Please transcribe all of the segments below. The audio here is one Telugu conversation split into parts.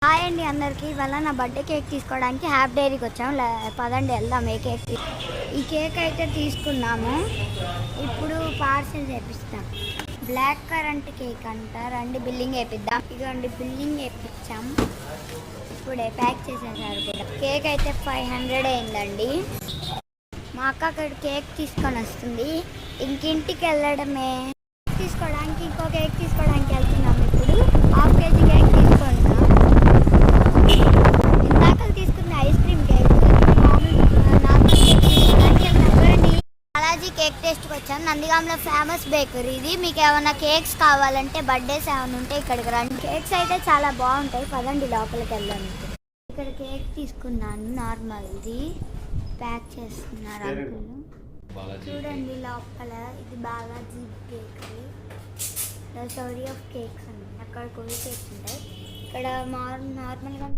హాయ్ అండి అందరికీ. ఇవాళ నా బర్త్డే కేక్ తీసుకోవడానికి హ్యాపీ డైరీకి వచ్చాం. పదండి వెళ్దాం. ఈ కేక్ అయితే తీసుకున్నాము. ఇప్పుడు పార్సెల్ చేపిస్తాం. బ్లాక్ కరెంట్ కేక్ అంట. రండి బిల్లింగ్ వేపిద్దాం. ఇదిగోండి బిల్లింగ్ వేపించాం. ఇప్పుడే ప్యాక్ చేసేసారు కూడా. కేక్ అయితే 500 అయిందండి. మా అక్క అక్కడ కేక్ తీసుకొని వస్తుంది. ఇంకింటికి వెళ్ళడమే. తీసుకోవడానికి ఇంకో కేక్ తీసుకోవడానికి వెళ్తున్నాం. ఇప్పుడు ½ kg కేక్ తీసుకుంటాం. ఇందాక తీసుకున్న ice cream cake normal cake తీసుకోవడానికి వెళ్తాం. బాలాజీ కేక్ టేస్ట్కి వచ్చాం. నందిగాంలో ఫేమస్ బేకరీ ఇది. మీకు ఏమైనా కేక్స్ కావాలంటే బర్త్డేస్ ఏమైనా ఉంటే ఇక్కడికి రండి. కేక్స్ అయితే చాలా బాగుంటాయి. పదండి లోపలికి వెళ్దాం. ఇక్కడ కేక్ తీసుకున్నాను నార్మల్ది. ప్యాక్ చేస్తున్నారు అంకుల్. చూడండి లోపల ఇది Balaji bakery. Story of cakes అండి. అక్కడ కొన్ని కేక్స్ ఉంటాయి. ఇక్కడ నార్మల్గా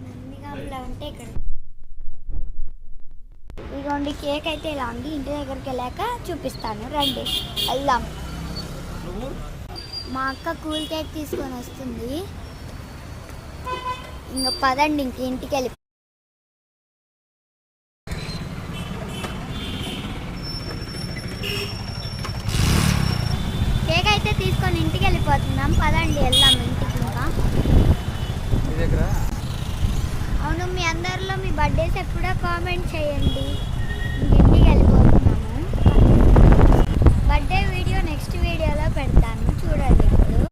నందిగాంలో ఉంటే ఇక్కడ ఇదిగోండి కేక్ అయితే ఇలా ఉంది. ఇంటి దగ్గరికి వెళ్ళాక చూపిస్తాను. రండి వెళ్దాం. మా అక్క కూల్ కేక్ తీసుకొని వస్తుంది. ఇంకా పదండి ఇంటికి వెళ్ళి కేక్ అయితే తీసుకొని ఇంటికి వెళ్ళిపోతున్నాం. పదండి వెళ్దాం ఇంటికి. ఇంకా అవును, మీ అందరిలో మీ బర్త్డేస్ ఎప్పుడో కామెంట్ చేయండి. ఇంటికి వెళ్ళిపోతున్నాము. బర్త్డే వీడియో నెక్స్ట్ వీడియోలో పెడతాను, చూడండి. ఇప్పుడు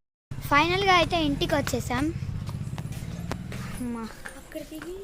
ఫైనల్గా అయితే ఇంటికి వచ్చేసాం. అక్కడ దిగి